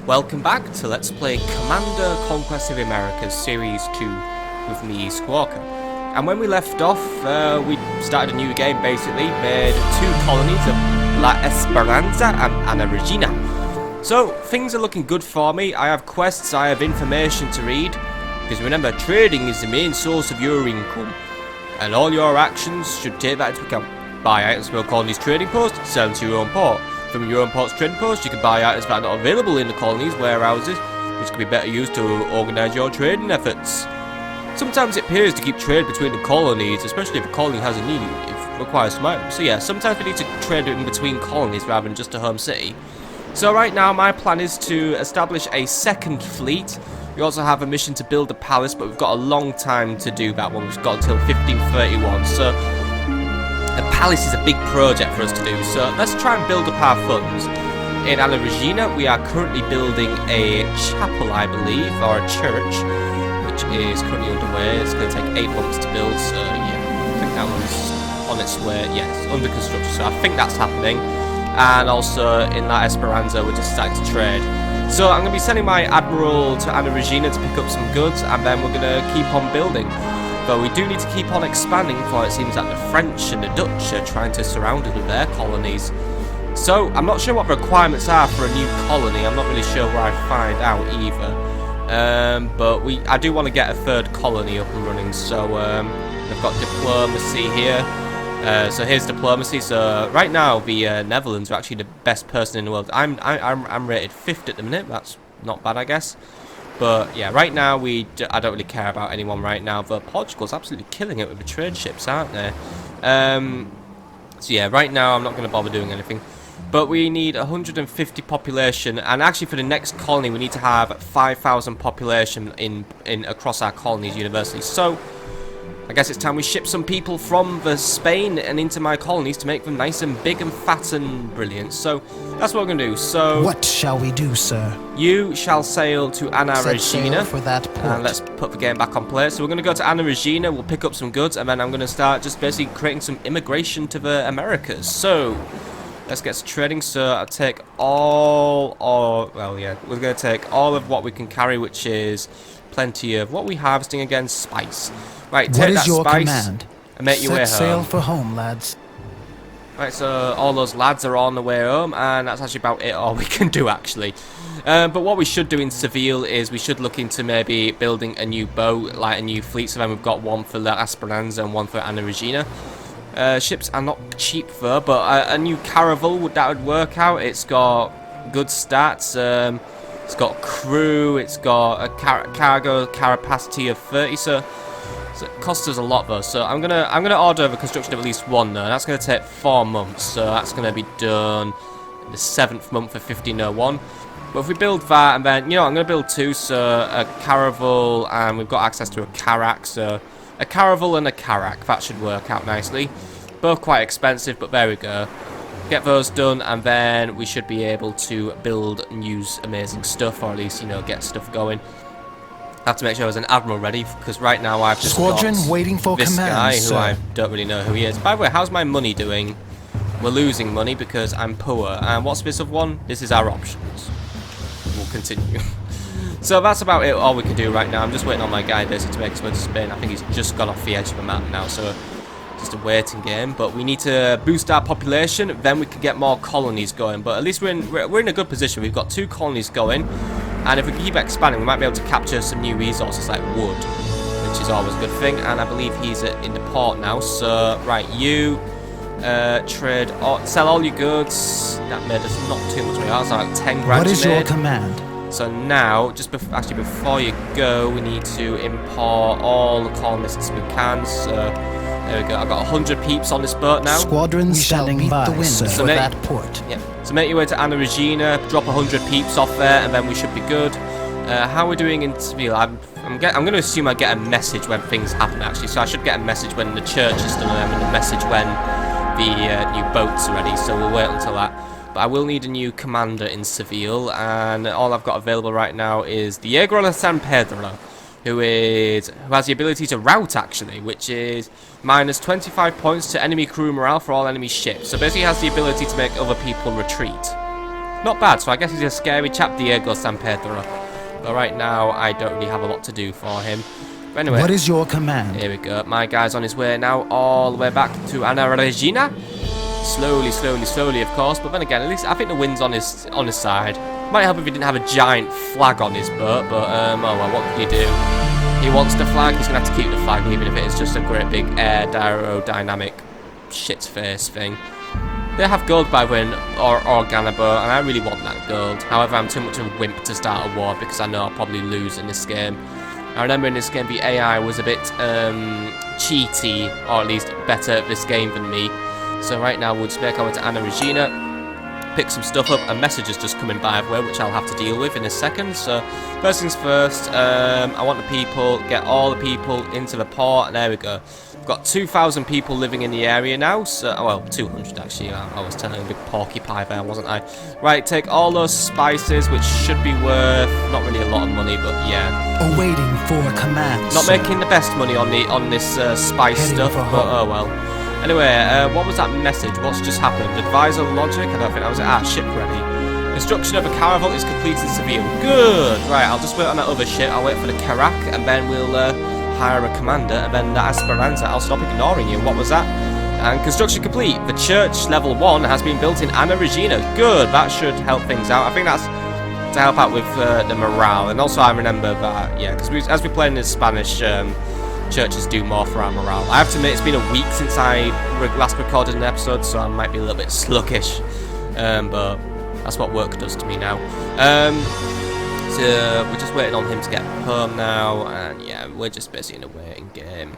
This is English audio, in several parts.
Welcome back to Let's Play Commander Conquest of Americas Series 2 with me, Squawker. And when we left off, we started a new game basically, made 2 colonies of La Esperanza and Ana Regina. So, things are looking good for me. I have quests, I have information to read, because remember, trading is the main source of your income. And all your actions should take that into account. Buy items from your colony's trading post, sell them to your own port. From your own port's trading post, you can buy items that are not available in the colony's warehouses, which can be better used to organise your trading efforts. Sometimes it pays to keep trade between the colonies, especially if a colony has a need, if it requires some items. So yeah, sometimes we need to trade in between colonies rather than just a home city. So right now, my plan is to establish a second fleet. We also have a mission to build a palace, but we've got a long time to do that one. We've got until 1531, so the palace is a big project for us to do, so let's try and build up our funds. In Ana Regina, we are currently building a chapel, I believe, or a church, which is currently underway. It's going to take 8 months to build, so yeah, I think that one's on its way. Yes, under construction, so I think that's happening. And also in La Esperanza, we're just starting to trade. So I'm going to be sending my admiral to Ana Regina to pick up some goods, and then we're going to keep on building. But we do need to keep on expanding, for it seems that the French and the Dutch are trying to surround us with their colonies. So, I'm not sure what the requirements are for a new colony. I'm not really sure where I find out either. But I do want to get a 3rd colony up and running. So, we've got diplomacy here. So here's diplomacy. So right now, the Netherlands are actually the best person in the world. I'm rated 5th at the minute. That's not bad, I guess. But yeah, right now I don't really care about anyone right now. But Portugal's absolutely killing it with the trade ships, aren't they? So yeah, right now I'm not going to bother doing anything. But we need 150 population, and actually for the next colony we need to have 5,000 population in across our colonies universally. So I guess it's time we ship some people from Spain and into my colonies to make them nice and big and fat and brilliant. So that's what we're going to do. So what shall we do, sir? You shall sail to Ana Regina. For that port. And let's put the game back on play. So we're going to go to Ana Regina, we'll pick up some goods, and then I'm going to start just basically creating some immigration to the Americas. So let's get trading. So I'll take well yeah, we're going to take all of what we can carry, which is plenty of what we harvesting again, spice. Right, take that spice and make your way home. Set sail for home, lads. Right, so all those lads are on the way home, and that's actually about it, all we can do, actually. But what we should do in Seville is we should look into maybe building a new boat, like a new fleet. So then we've got one for La Esperanza and one for Ana Regina. Ships are not cheap though, but a new caravel, that would work out. It's got good stats. It's got crew. It's got a cargo capacity of 30. So it costs us a lot though, so I'm gonna order the construction of at least one though, and that's gonna take 4 months, so that's gonna be done in the 7th month of 1501. But if we build that, and then, you know, I'm gonna build 2, so a caravel, and we've got access to a carrack, so a caravel and a carrack, that should work out nicely. Both quite expensive, but there we go. Get those done, and then we should be able to build and use amazing stuff, or at least, you know, get stuff going. I have to make sure there's an admiral ready, because right now I've just Squadron got waiting for this command, guy who sir. I don't really know who he is. By the way, how's my money doing? We're losing money because I'm poor. And what's this other one? This is our options. We'll continue. So that's about it, all we can do right now. I'm just waiting on my guy basically to make his way to Spain. I think he's just gone off the edge of the map now, so just a waiting game. But we need to boost our population, then we can get more colonies going. But at least we're in a good position. We've got 2 colonies going. And if we keep expanding, we might be able to capture some new resources like wood, which is always a good thing. And I believe he's in the port now. So, right, you trade, sell all your goods. That made us not too much money. That's like 10 grand. What is your command? So now, just actually before you go, we need to import all the colonists we can. So there we go. I've got 100 peeps on this boat now. Squadron standing by, sir, for that port. Yeah. So make your way to Ana Regina, drop 100 peeps off there, and then we should be good. How are we doing in Seville? I'm going to assume I get a message when things happen, actually. So I should get a message when the church is done, and a message when the new boats are ready. So we'll wait until that. But I will need a new commander in Seville, and all I've got available right now is Diego de San Pedro, who has the ability to rout, actually, which is minus 25 points to enemy crew morale for all enemy ships. So basically he has the ability to make other people retreat. Not bad, so I guess he's a scary chap, Diego San Pedro. But right now, I don't really have a lot to do for him. But anyway, what is your command? Here we go. My guy's on his way now, all the way back to Ana Regina. Slowly, slowly, slowly, of course. But then again, at least I think the wind's on his side. Might help if he didn't have a giant flag on his boat, but oh well, what can you do? He wants the flag, he's gonna have to keep the flag, even if it is just a great big aerodynamic shit's face thing. They have gold by the way, or Organabo, and I really want that gold. However, I'm too much of a wimp to start a war because I know I'll probably lose in this game. I remember in this game the AI was a bit cheaty, or at least better at this game than me. So right now we'll just make our way to Ana Regina, pick some stuff up. A message has just come in by the way, which I'll have to deal with in a second. So first things first, I want the people, get all the people into the port. There we go. We've got 2,000 people living in the area now. So, well, 200 actually. I was telling a big porcupine there, wasn't I? Right, take all those spices, which should be worth not really a lot of money, but yeah. Awaiting for a command. Not making the best money on this spice stuff, but oh well. Anyway, what was that message? What's just happened? Advisor logic? I don't think that was it. Ship ready. Construction of a caravel is completed in Seville. Good! Right, I'll just wait on that other ship. I'll wait for the Carac, and then we'll hire a commander, and then that Esperanza. I'll stop ignoring you. What was that? And construction complete. The church level 1 has been built in Ana Regina. Good! That should help things out. I think that's to help out with the morale. And also I remember that, yeah, because as we play in the Spanish... churches do more for our morale. I have to admit, it's been a week since I last recorded an episode, so I might be a little bit sluggish. But that's what work does to me now. So we're just waiting on him to get home now, and yeah, we're just busy in a waiting game.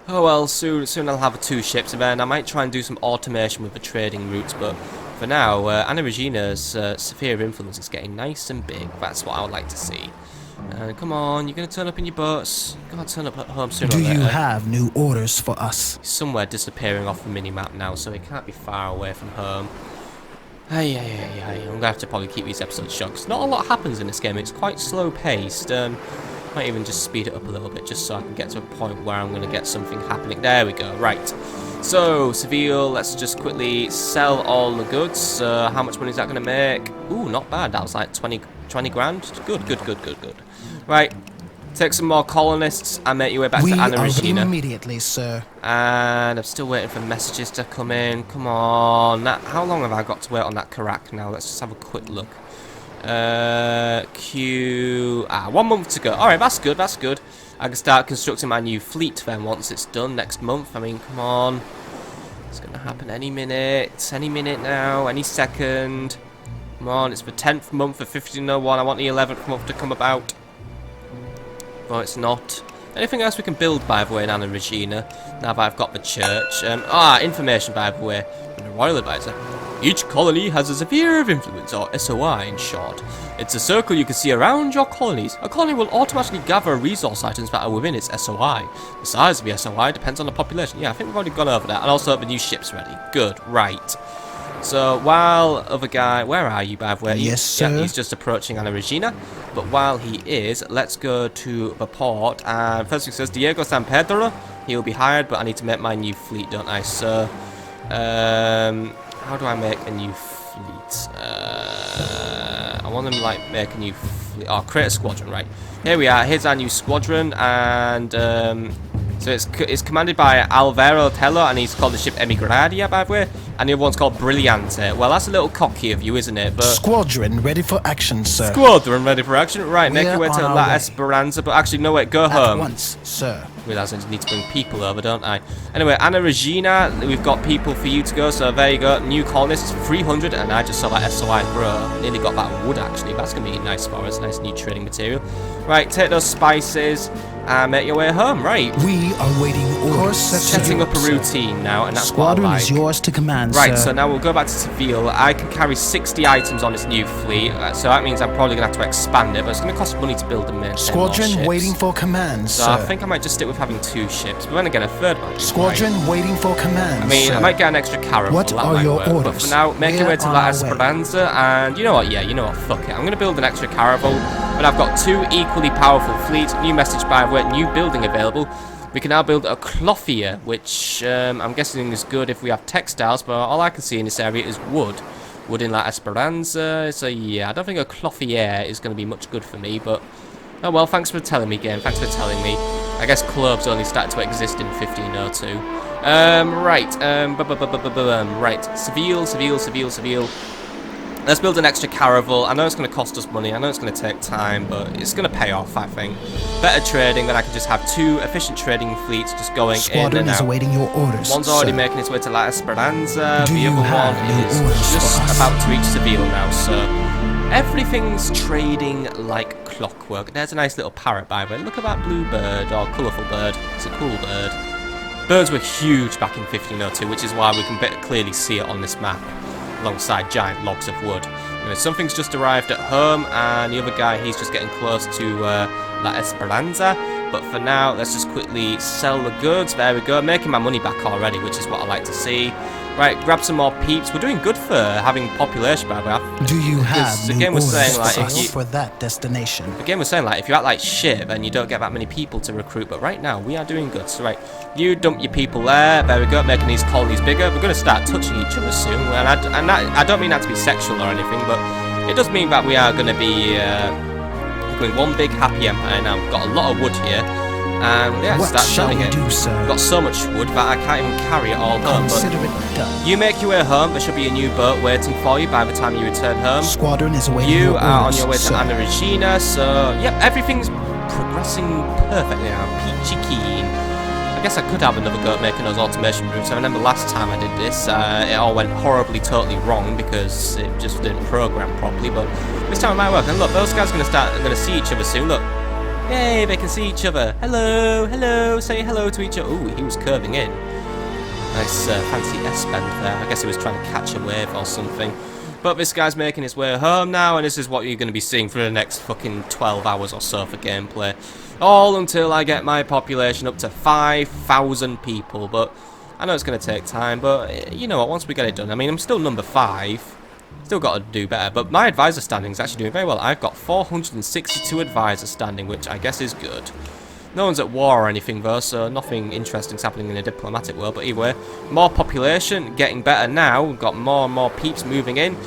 Oh well, soon I'll have 2 ships, and then I might try and do some automation with the trading routes, but for now, Ana Regina's sphere of influence is getting nice and big. That's what I would like to see. Come on, you're going to turn up in your boats. You're going to turn up at home sooner or later. Do you have new orders for us? He's somewhere disappearing off the mini-map now, so he can't be far away from home. I'm going to have to probably keep these episodes short, because not a lot happens in this game. It's quite slow-paced. Might even just speed it up a little bit, just so I can get to a point where I'm going to get something happening. There we go, right. So, Seville, let's just quickly sell all the goods. How much money is that going to make? Ooh, not bad. That was like 20 grand. Good. Right, take some more colonists and make your way back to Ana Regina. Immediately, sir. And I'm still waiting for messages to come in. Come on. How long have I got to wait on that Carac now? Let's just have a quick look. 1 month to go. Alright, that's good. I can start constructing my new fleet then once it's done next month. I mean, come on. It's going to happen any minute. Any minute now. Any second. Come on, it's the 10th month of 1501. I want the 11th month to come about. No, it's not. Anything else we can build, by the way, in Ana Regina, now that I've got the church? Information, by the way, from the Royal Advisor. Each colony has a sphere of influence, or SOI in short. It's a circle you can see around your colonies. A colony will automatically gather resource items that are within its SOI. The size of the SOI depends on the population. Yeah, I think we've already gone over that. And also the new ship's ready. Good, right. So while other guy, where are you by the way? Yes, sir. Yeah, he's just approaching Ana Regina. But while he is, let's go to the port. And first thing says Diego San Pedro. He will be hired, but I need to make my new fleet, don't I? So, how do I make a new fleet? I want them like make a new fleet. Oh, create a squadron, right? Here we are. Here's our new squadron, and so it's commanded by Alvaro Tello, and he's called the ship Emigradia, by the way. And the other one's called Brillante. Well, that's a little cocky of you, isn't it? But squadron ready for action, sir. Squadron ready for action. Right, make your way to La Esperanza. But actually, no, wait, go home. At once, sir. Realize I need to bring people over, don't I? Anyway, Ana Regina, we've got people for you to go. So there you go. New colonists, 300. And I just saw that SOI grow. Nearly got that wood, actually. That's going to be nice for us. Nice new trading material. Right, take those spices and make your way home. Right. We are waiting orders. Setting up a routine now, and that's squadron what I like. is yours to command, right, sir. So now we'll go back to Seville. I can carry 60 items on this new fleet, so that means I'm probably going to have to expand it, but it's going to cost money to build and maintain squadron more ships. waiting for command, so sir. I think I might just stick with having 2 ships, but then again, a third might be squadron right. waiting for command, I mean, sir. I might get an extra caravel. What are your orders? But for now, make your way to La Esperanza, and you know what? Yeah, you know what? Fuck it. I'm going to build an extra caravel, but I've got 2 equally powerful fleets. New message by the way, new building available. We can now build a clothier, which I'm guessing is good if we have textiles, but all I can see in this area is wood. wood in La Esperanza. So yeah, I don't think a clothier is going to be much good for me, but oh well, thanks for telling me, game. Thanks for telling me. I guess clubs only started to exist in 1502. Right, right, Seville. Let's build an extra caravel. I know it's going to cost us money. I know it's going to take time, but it's going to pay off, I think. Better trading, then I can just have 2 efficient trading fleets just going in and out. Squadron is awaiting your orders. One's already making its way to La Esperanza. The other one is just about to reach Seville now, so everything's trading like clockwork. There's a nice little parrot, by the way. Look at that blue bird, or colourful bird. It's a cool bird. Birds were huge back in 1502, which is why we can clearly see it on this map, alongside giant logs of wood. Anyway, something's just arrived at home, and the other guy, he's just getting close to La Esperanza. But for now, let's just quickly sell the goods. There we go, making my money back already, which is what I like to see. Right, grab some more peeps. We're doing good for having population, by the way. Do you have the new game was orders saying, like, for if us you, for that destination? The game was saying, like, if you act like shit, then you don't get that many people to recruit. But right now, we are doing good. So, right, you dump your people there. There we go, making these colonies bigger. We're going to start touching each other soon. And I don't mean that to be sexual or anything, but it does mean that we are going to be doing one big happy empire. Now, we've got a lot of wood here. And yeah, what start shall selling we it. do, sir? We've got so much wood that I can't even carry it all home. Consider But it done. you make your way home. There should be a new boat waiting for you by the time you return home. Squadron is awaiting You your are on orders, your way to sir. Anna Regina, so yep, everything's progressing perfectly now. Peachy keen. I guess I could have another go at making those automation routes. I remember last time I did this, it all went horribly, totally wrong because it just didn't program properly. But this time it might work. And look, those guys are going to see each other soon. Look. Yay, they can see each other. Hello, hello, say hello to each other. Ooh, he was curving in. Nice fancy S-bend there. I guess he was trying to catch a wave or something. But this guy's making his way home now, and this is what you're going to be seeing for the next fucking 12 hours or so for gameplay. All until I get my population up to 5,000 people. But I know it's going to take time, but you know what, once we get it done, I mean, I'm still number 5. Still got to do better, but my advisor standing is actually doing very well. I've got 462 advisor standing, which I guess is good. No one's at war or anything though, so nothing interesting's happening in the diplomatic world. But either way, more population, getting better now. We've got more and more peeps moving in.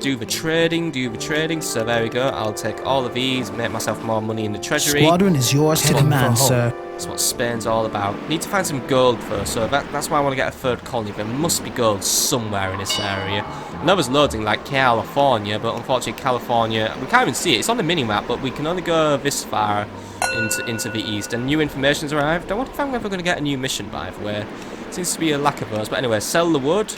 Do the trading. So there we go. I'll take all of these, make myself more money in the treasury. Squadron is yours to command, sir. That's what Spain's all about. Need to find some gold first, so that's why I want to get a third colony. There must be gold somewhere in this area. I know there's loads in like California, but unfortunately California, we can't even see it. It's on the mini-map, but we can only go this far into the east. And new information's arrived. I wonder if I'm ever going to get a new mission, by the way. Seems to be a lack of those. But anyway, sell the wood.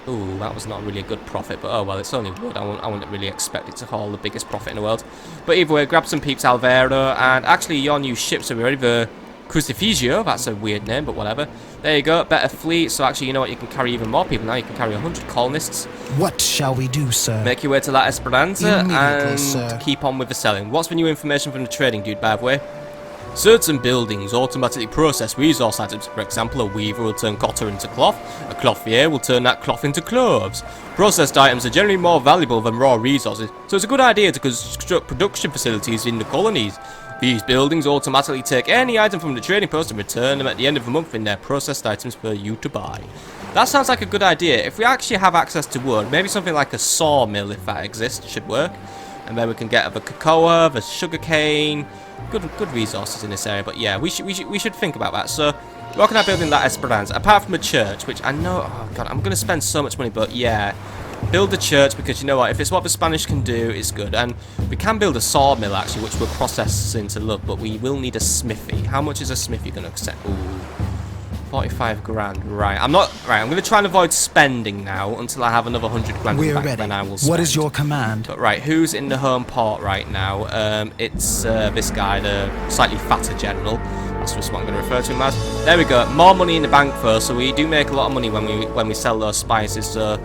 Ooh, that was not really a good profit, but oh well, it's only wood. I wouldn't really expect it to haul the biggest profit in the world. But either way, grab some peeps, Alvaro, and actually your new ships are ready. The Crucifigio, that's a weird name, but whatever. There you go, better fleet, so actually, you know what, you can carry even more people now. You can carry 100 colonists. What shall we do, sir? Make your way to La Esperanza and sir. keep on with the selling. What's the new information from the trading dude, by the way? Certain buildings automatically process resource items. For example, a weaver will turn cotton into cloth, a clothier will turn that cloth into clothes. Processed items are generally more valuable than raw resources, so it's a good idea to construct production facilities in the colonies. These buildings automatically take any item from the trading post and return them at the end of the month in their processed items for you to buy. That sounds like a good idea. If we actually have access to wood, maybe something like a sawmill, if that exists, should work. And then we can get the cocoa, the sugarcane. Good resources in this area, but yeah, we should think about that. So, what can I build in La Esperanza? Apart from a church, which I know, oh god, I'm going to spend so much money, but yeah, build a church because you know what, if it's what the Spanish can do, it's good. And we can build a sawmill actually, which we'll process into look, but we will need a smithy. How much is a smithy going to accept? Ooh, 45 grand, right. I'm going to try and avoid spending now until I have another 100 grand We're back, ready. then I will spend. What is your command? But right, who's in the home port right now? It's this guy, the slightly fatter general. That's just what I'm going to refer to him as. There we go. More money in the bank first, so we do make a lot of money when we sell those spices. So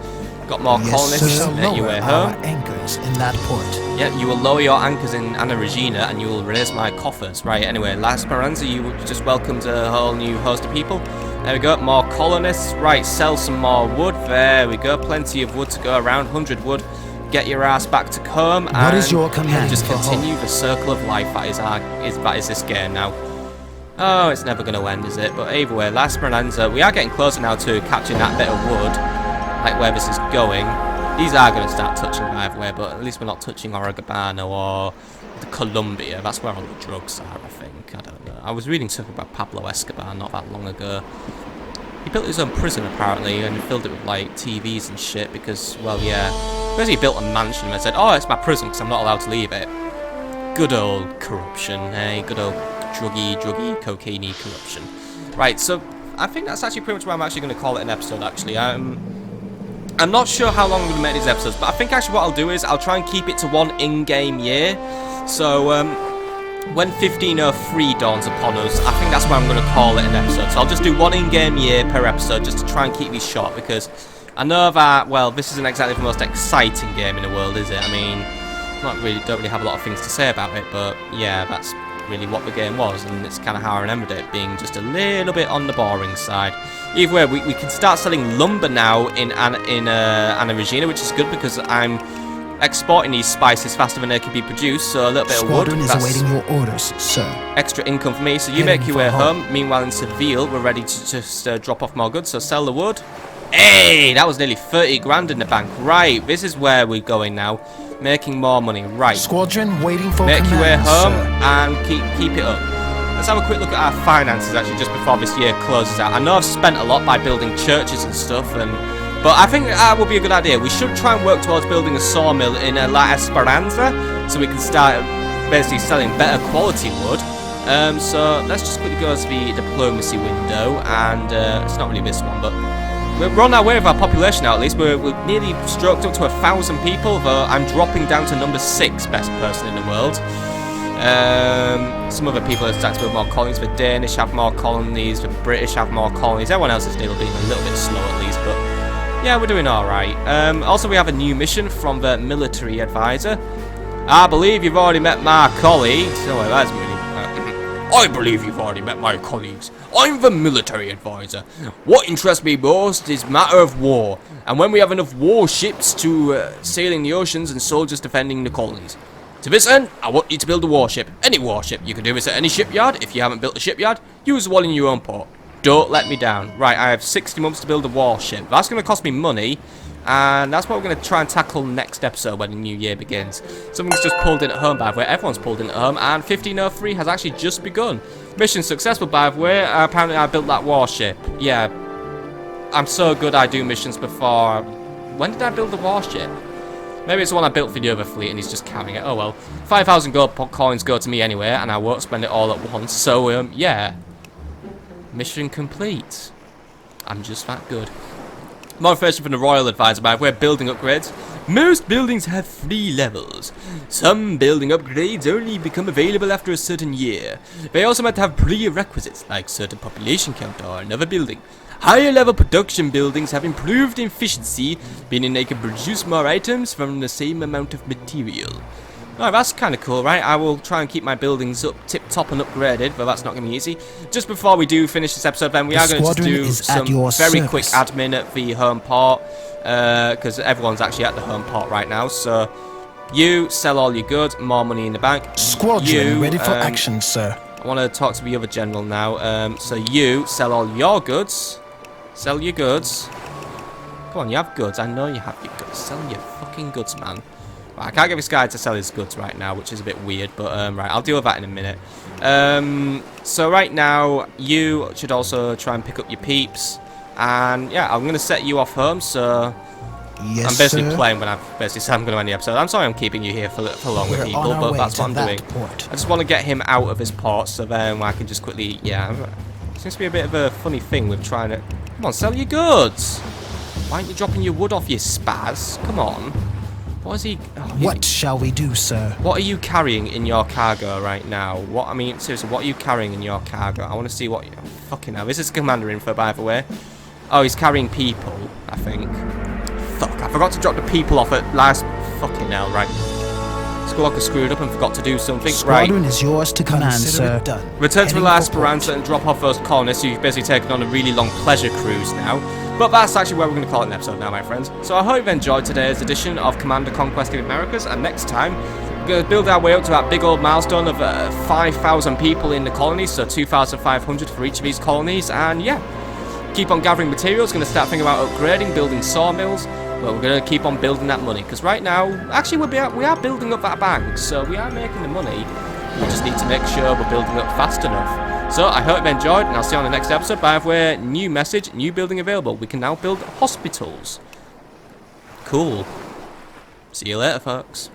got more colonists. Sir. Make your way Our home. anchors in that port. Yeah, you will lower your anchors in Anna Regina, and you will raise my coffers. Right. Anyway, La Esperanza, you just welcomed a whole new host of people. There we go, more colonists. Right, sell some more wood. There we go, plenty of wood to go around. 100 wood. Get your ass back to home. What is your command? Just for continue home? the circle of life that is this game now. Oh, it's never going to end, is it? But either way, La Esperanza, we are getting closer now to capturing that bit of wood, like where this is going. The These are going to start touching, by the way, but at least we're not touching Oregano or the Colombia. That's where all the drugs are, I think. I don't know. I was reading something about Pablo Escobar not that long ago. He built his own prison, apparently, and he filled it with, like, TVs and shit because, well, yeah. Because he built a mansion and said, oh, it's my prison because I'm not allowed to leave it. Good old corruption, eh? Good old druggy, cocaine-y corruption. Right, so I think that's actually pretty much where I'm actually going to call it an episode, actually. I'm not sure how long I'm going to make these episodes, but I think actually what I'll do is I'll try and keep it to one in-game year. So, when 1503 dawns upon us, I think that's where I'm going to call it an episode. So I'll just do one in-game year per episode just to try and keep these short, because I know that, well, this isn't exactly the most exciting game in the world, is it? I mean, don't really have a lot of things to say about it, but yeah, that's really what the game was, and it's kind of how I remembered it, being just a little bit on the boring side. Either way, we can start selling lumber now in Anna Regina, which is good because I'm exporting these spices faster than they can be produced, so a little bit of wood. Squadron is awaiting your orders, sir. Extra income for me, so you make your way home. Meanwhile, in Seville, we're ready to just drop off more goods, so sell the wood. Hey, that was nearly 30 grand in the bank. Right, this is where we're going now. Making more money, right. Squadron waiting for Make your way command, home sir. and keep it up. Let's have a quick look at our finances, actually, just before this year closes out. I know I've spent a lot by building churches and stuff, but I think that would be a good idea. We should try and work towards building a sawmill in La Esperanza, so we can start basically selling better quality wood. So let's just quickly go to the diplomacy window, and it's not really this one, but we're on our way with our population now, at least. We're nearly stroked up to 1,000 people, though I'm dropping down to number 6 best person in the world. Some other people are starting to build more colonies. The Danish have more colonies, the British have more colonies. Everyone else is still being a little bit slow at least, but yeah, we're doing alright. Also, we have a new mission from the military advisor. I believe you've already met my colleagues. Oh, that's really... I believe you've already met my colleagues. I'm the military advisor. What interests me most is matter of war, and when we have enough warships to sailing the oceans and soldiers defending the colonies. To this end, I want you to build a warship. Any warship. You can do this at any shipyard. If you haven't built a shipyard, use one in your own port. Don't let me down. Right, I have 60 months to build a warship. That's going to cost me money, and that's what we're going to try and tackle next episode when the new year begins. Something's just pulled in at home, by the way. Everyone's pulled in at home, and 1503 has actually just begun. Mission successful, by the way. Apparently, I built that warship. Yeah, I'm so good I do missions before. When did I build the warship? Maybe it's the one I built for the other fleet and he's just carrying it. Oh well. 5,000 gold coins go to me anyway, and I won't spend it all at once. So, yeah. Mission complete. I'm just that good. More information from the Royal Advisor, by the way. Building upgrades. Most buildings have 3 levels. Some building upgrades only become available after a certain year. They also might have prerequisites, like certain population count or another building. Higher level production buildings have improved efficiency, meaning they can produce more items from the same amount of material. Alright, that's kind of cool, right? I will try and keep my buildings up tip-top and upgraded, but that's not going to be easy. Just before we do finish this episode, then we are going to do some very quick admin at the home port, because everyone's actually at the home port right now. So, you sell all your goods, more money in the bank. Squadron ready for action, sir. I want to talk to the other general now. So you sell all your goods. Sell your goods. Come on, you have goods. I know you have your goods. Sell your fucking goods, man. Right, I can't get this guy to sell his goods right now, which is a bit weird, but right, I'll deal with that in a minute. So right now, you should also try and pick up your peeps. And yeah, I'm going to set you off home, so... Yes, I'm basically sir. playing when I've basically said I'm going to end the episode. I'm sorry I'm keeping you here for long with people, but that's what I'm doing. Port. I just want to get him out of his port, so then I can just quickly, yeah. It seems to be a bit of a funny thing with trying to... Come on, sell your goods! Why aren't you dropping your wood off, you spaz? Come on. What is he... Oh, What shall we do, sir? What are you carrying in your cargo right now? What, I mean, seriously, what are you carrying in your cargo? I want to see what... Oh, fucking hell, this is commander info, by the way. Oh, he's carrying people, I think. Fuck, I forgot to drop the people off at last... Fucking hell, right. Squawker screwed up and forgot to do something. Squadron right. is yours to command, sir. Return to La Esperanza and drop off those colonists, so you've basically taken on a really long pleasure cruise now. But that's actually where we're going to call it an episode now, my friends. So I hope you've enjoyed today's edition of Commander Conquest of Americas, and next time, we're going to build our way up to that big old milestone of 5,000 people in the colonies, so 2,500 for each of these colonies, and yeah. Keep on gathering materials, going to start thinking about upgrading, building sawmills, But we're going to keep on building that money. Because right now, actually, we are building up that bank. So we are making the money. We just need to make sure we're building up fast enough. So I hope you enjoyed, and I'll see you on the next episode. By the way, new message, new building available. We can now build hospitals. Cool. See you later, folks.